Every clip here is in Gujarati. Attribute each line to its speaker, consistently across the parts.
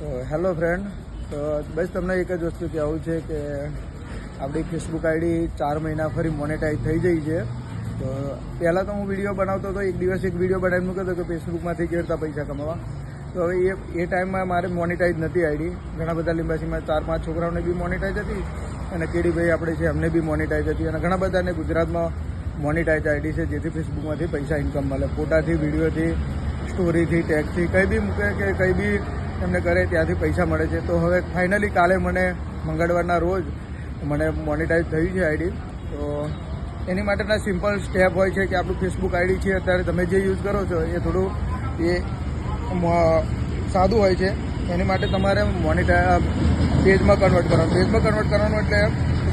Speaker 1: તો હેલો ફ્રેન્ડ, તો બસ તમને એક જ વસ્તુ કહેવું છે કે આપણી ફેસબુક આઈડી 4 મહિના ફરી મોનેટાઈઝ થઈ ગઈ છે. તો પહેલાં તો હું વિડીયો બનાવતો હતો, એક દિવસ એક વિડીયો બનાવી મૂક્યો હતો કે ફેસબુકમાંથી કેવી રીતે પૈસા કમાવા. તો હવે એ ટાઈમમાં મારે મોનેટાઈઝ નથી આઈડી. ઘણા બધા લીંબાસીમાં 4-5 છોકરાઓને બી મોનેટાઈઝ હતી અને કેડીભાઈ આપણે છે એમને બી મોનેટાઈઝ હતી અને ઘણા બધાને ગુજરાતમાં મોનેટાઈઝ આઈડી છે, જેથી ફેસબુકમાંથી પૈસા ઇન્કમ મળે. ફોટાથી, વિડીયોથી, સ્ટોરીથી, ટેગથી કંઈ બી મૂકે કે કંઈ બી એમને કરે ત્યાંથી પૈસા મળે છે. તો હવે ફાઇનલી કાલે મને મંગળવારના રોજ મને મોનેટાઈઝ થયું છે આઈડી. તો એની માટેના સિમ્પલ સ્ટેપ હોય છે કે આપણું ફેસબુક આઈડી છે અત્યારે તમે જે યુઝ કરો છો એ થોડું સાદું હોય છે. એની માટે તમારે પેજમાં કન્વર્ટ કરવાનું. પેજમાં કન્વર્ટ કરવાનું એટલે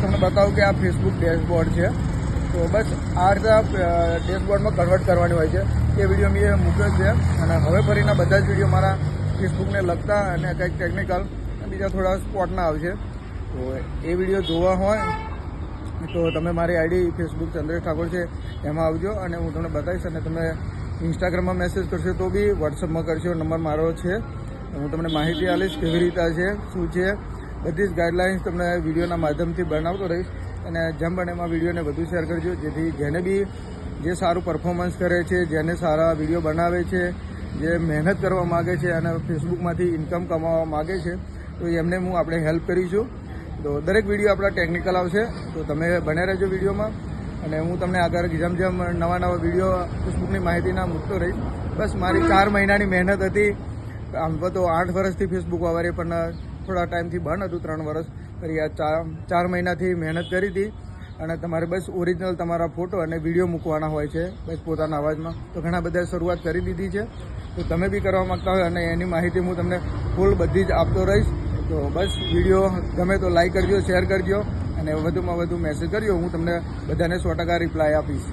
Speaker 1: તમને બતાવું કે આ ફેસબુક ડેશબોર્ડ છે. તો બસ આ રીતે ડેશબોર્ડમાં કન્વર્ટ કરવાની હોય છે. એ વિડીયો મેં મૂક્યો છે અને હવે ફરીના બધા જ વિડીયો મારા ફેસબુકને લગતા અને કંઈક ટેકનિકલ બીજા થોડા સ્પોટના આવશે. તો એ વિડીયો જોવા હોય તો તમે મારી આઈડી ફેસબુક ચંદ્રેશ ઠાકોર છે એમાં આવજો અને હું તમને બતાવીશ. અને તમે ઇન્સ્ટાગ્રામમાં મેસેજ કરશો તો બી વોટ્સઅપમાં કરશો, નંબર મારો છે. હું તમને માહિતી આપીશ કેવી રીતે છે, શું છે, બધી જ ગાઈડલાઇન્સ તમને વિડીયોના માધ્યમથી બનાવતો રહીશ. અને જેમ બને એમાં વિડીયોને વધુ શેર કરજો, જેથી જેને બી જે સારું પરફોર્મન્સ કરે છે, જેને સારા વિડીયો બનાવે છે, જે મહેનત કરવા માગે છે અને ફેસબુકમાંથી ઇન્કમ કમાવા માગે છે, તો એમને હું આપણે હેલ્પ કરીશું. તો દરેક વિડીયો આપણા ટેકનિકલ આવશે, તો તમે બને રહેજો વિડીયોમાં. અને હું તમને આગળ જેમ જેમ નવા વિડીયો ફેસબુકની માહિતીના મૂકતો રહીશ. બસ મારી 4 મહિનાની મહેનત હતી. આમ તો 8 વર્ષથી ફેસબુક વાપરીએ, પણ થોડા ટાઈમથી બંધ હતું, 3 વર્ષ. ફરી આ 4 મહિનાથી મહેનત કરી હતી. અને તમારે બસ ઓરિજિનલ તમારા ફોટો અને વિડીયો મૂકવાના હોય છે, બસ પોતાના અવાજમાં. તો ઘણા બધા શરૂઆત કરી દીધી છે. તો તમે બી કરવા માગતા હોય અને એની માહિતી હું તમને ફૂલ બધી જ આપતો રહીશ. તો બસ વિડીયો ગમે તો લાઈક કરજો, શેર કરજો અને વધુમાં વધુ મેસેજ કરજો. હું તમને બધાને 100% રિપ્લાય આપીશ.